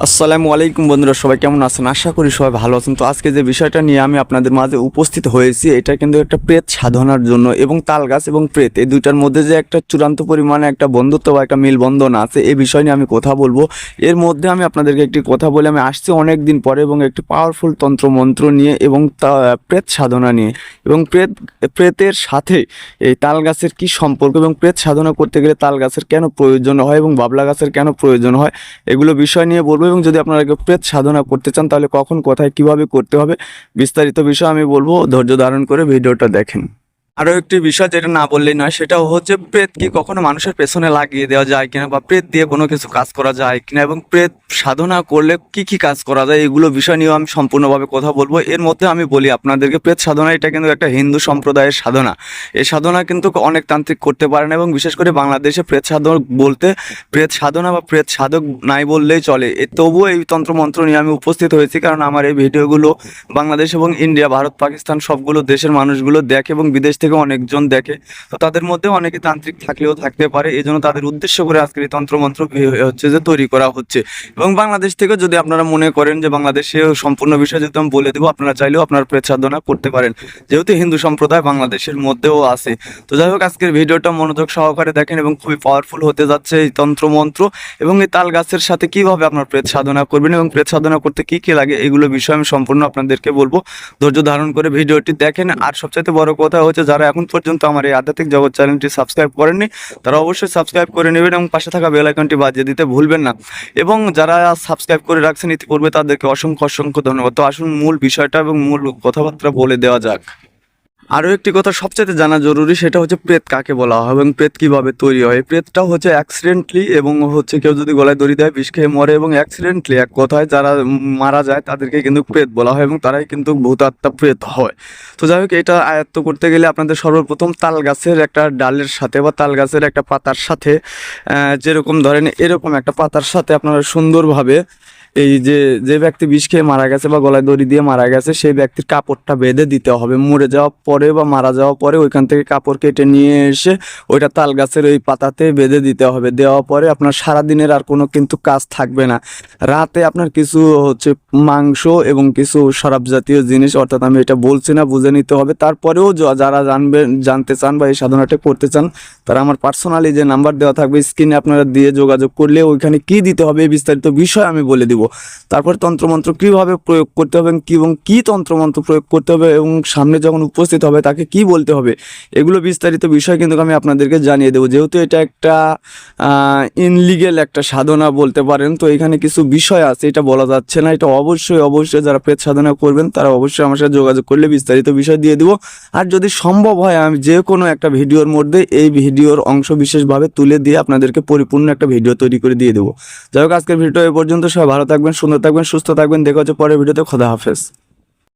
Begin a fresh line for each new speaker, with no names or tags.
আসসালামু আলাইকুম বন্ধুরা, সবাই কেমন আছেন? আশা করি সবাই ভালো আছেন। তো আজকে যে বিষয়টা নিয়ে আমি আপনাদের মাঝে উপস্থিত হয়েছি, এটা কিন্তু একটা প্রেত সাধনার জন্য এবং তালগাছ এবং প্রেত এই দুইটার মধ্যে যে একটা চূড়ান্ত পরিমাণে একটা বন্ধুত্ব বা একটা মেলবন্ধন আছে, এই বিষয় নিয়ে আমি কথা বলবো। এর মধ্যে আমি আপনাদেরকে একটি কথা বলে আমি আসছি অনেক দিন পরে, এবং একটি পাওয়ারফুল তন্ত্রমন্ত্র নিয়ে এবং প্রেত সাধনা নিয়ে, এবং প্রেতের সাথে এই তাল গাছের কী সম্পর্ক, এবং প্রেত সাধনা করতে গেলে তাল গাছের কেন প্রয়োজন হয় এবং বাবলা গাছের কেন প্রয়োজন হয়, এগুলো বিষয় নিয়ে বলবো। এবং যদি আপনারা প্রেত সাধনা করতে চান তাহলে কখন কোথায় কিভাবে করতে হবে বিস্তারিত বিষয় আমি বলবো। ধৈর্য ধারণ করে ভিডিওটা দেখেন। আরও একটি বিষয় যেটা না বললেই নয়, সেটাও হচ্ছে প্রেত কি কখনো মানুষের পেছনে লাগিয়ে দেওয়া যায় কিনা, বা প্রেত দিয়ে কোনো কিছু কাজ করা যায় কিনা, এবং প্রেত সাধনা করলে কি কি কাজ করা যায়, এগুলো বিষয় নিয়েও আমি সম্পূর্ণভাবে কথা বলবো। এর মধ্যে আমি বলি আপনাদেরকে, প্রেত সাধনা এটা কিন্তু একটা হিন্দু সম্প্রদায়ের সাধনা। এই সাধনা কিন্তু অনেক তান্ত্রিক করতে পারে না, এবং বিশেষ করে বাংলাদেশে প্রেত সাধক বলতে প্রেত সাধনা বা প্রেত সাধক নাই বললেই চলে। তবুও এই তন্ত্রমন্ত্র নিয়ে আমি উপস্থিত হয়েছি, কারণ আমার এই ভিডিওগুলো বাংলাদেশ এবং ইন্ডিয়া, ভারত, পাকিস্তান সবগুলো দেশের মানুষগুলো দেখে, এবং বিদেশ থেকে অনেকজন দেখে। তো তাদের মধ্যে অনেকে তান্ত্রিক থাকলেও থাকতে পারে, এই জন্য তাদের উদ্দেশ্য করে আজকের এই তন্ত্রমন্ত্র হচ্ছে যে তৈরি করা হচ্ছে। এবং বাংলাদেশ থেকে যদি আপনারা মনে করেন যে বাংলাদেশে সম্পূর্ণ বিষয় যেহেতু আমি বলে দেবো, আপনারা চাইলেও আপনার প্রেত সাধনা করতে পারেন, যেহেতু হিন্দু সম্প্রদায় বাংলাদেশের মধ্যেও আছে। তো যাই হোক, আজকের ভিডিওটা মনোযোগ সহকারে দেখেন, এবং খুবই পাওয়ারফুল হতে যাচ্ছে এই তন্ত্রমন্ত্র, এবং এই তাল গাছের সাথে কিভাবে আপনার প্রেত সাধনা করবেন এবং প্রেত সাধনা করতে কি কি লাগে, এগুলো বিষয় আমি সম্পূর্ণ আপনাদেরকে বলবো। ধৈর্য ধারণ করে ভিডিওটি দেখেন। আর সবচাইতে বড় কথা হচ্ছে, যারা এখন পর্যন্ত আমার এই আধ্যাত্মিক জগৎ চ্যানেলটি সাবস্ক্রাইব করেননি, তারা অবশ্যই সাবস্ক্রাইব করে নেবেন এবং পাশে থাকা বেল আইকনটি বাজিয়ে দিতে ভুলবেন না। এবং যারা সাবস্ক্রাইব করে রাখছেন ইতিপূর্বে, তাদেরকে অসংখ্য অসংখ্য ধন্যবাদ। তো আসুন মূল বিষয়টা এবং মূল কথাবার্তা বলে দেওয়া যাক। আরও একটি কথা সবচেয়ে জানা জরুরি, সেটা হচ্ছে প্রেত কাকে বলা হয় এবং প্রেত কীভাবে তৈরি হয়। প্রেতটা হচ্ছে অ্যাক্সিডেন্টলি, এবং হচ্ছে কেউ যদি গলায় দড়ি দেয়, বিষ খেয়ে মরে, এবং অ্যাক্সিডেন্টলি এক কথায় যারা মারা যায় তাদেরকে কিন্তু প্রেত বলা হয়, এবং তারাই কিন্তু ভূতাত্মা প্রেত হয়। তো যাই হোক, এটা আয়ত্ত করতে গেলে আপনাদের সর্বপ্রথম তাল গাছের একটা ডালের সাথে বা তাল গাছের একটা পাতার সাথে, যেরকম ধরেন এরকম একটা পাতার সাথে আপনারা সুন্দরভাবে এই যে যে ব্যক্তি বিষ খেয়ে মারা গেছে বা গলায় দড়ি দিয়ে মারা গেছে, সেই ব্যক্তির কাপড়টা বেঁধে দিতে হবে। মরে যাওয়ার পরে বা মারা যাওয়ার পরে ওইখান থেকে কাপড় কেটে নিয়ে এসে ওইটা তাল গাছের ওই পাতাতে বেঁধে দিতে হবে। দেওয়ার পরে আপনার সারাদিনের আর কোনো কিন্তু কাজ থাকবে না। রাতে আপনার কিছু হচ্ছে মাংস এবং কিছু শরাব জাতীয় জিনিস, অর্থাৎ আমি এটা বলছি না, বুঝে নিতে হবে। তারপরেও যারা জানতে চান বা এই সাধনাটা করতে চান, তারা আমার পার্সোনালি যে নাম্বার দেওয়া থাকবে স্ক্রিনে, আপনারা দিয়ে যোগাযোগ করলে ওইখানে কি দিতে হবে এই বিস্তারিত বিষয় আমি বলে দিব। তারপর তন্ত্রমন্ত্র কীভাবে প্রয়োগ করতে হবে এবং কী তন্ত্রমন্ত্র প্রয়োগ করতে হবে, এবং সামনে যখন উপস্থিত হবে তাকে কি বলতে হবে, এগুলো বিস্তারিত বিষয় কিন্তু আমি আপনাদেরকে জানিয়ে দেবো। যেহেতু এটা একটা ইনলিগেল একটা সাধনা বলতে পারেন, তো এখানে কিছু বিষয় আছে, এটা বলা যাচ্ছে না। এটা অবশ্যই অবশ্যই যারা প্রেত সাধনা করবেন তারা অবশ্যই আমার সাথে যোগাযোগ করলে বিস্তারিত বিষয় দিয়ে দেবো। আর যদি সম্ভব হয় আমি যে কোনো একটা ভিডিওর মধ্যে এই ভিডিওর অংশ বিশেষভাবে তুলে দিয়ে আপনাদেরকে পরিপূর্ণ একটা ভিডিও তৈরি করে দিয়ে দেবো। যাই হোক, আজকের ভিডিও এ পর্যন্ত। সবাই ভালো থাকবেন, সুন্দর থাকবেন, সুস্থ থাকবেন। দেখা হচ্ছে পরের ভিডিওতে। খোদা হাফেজ।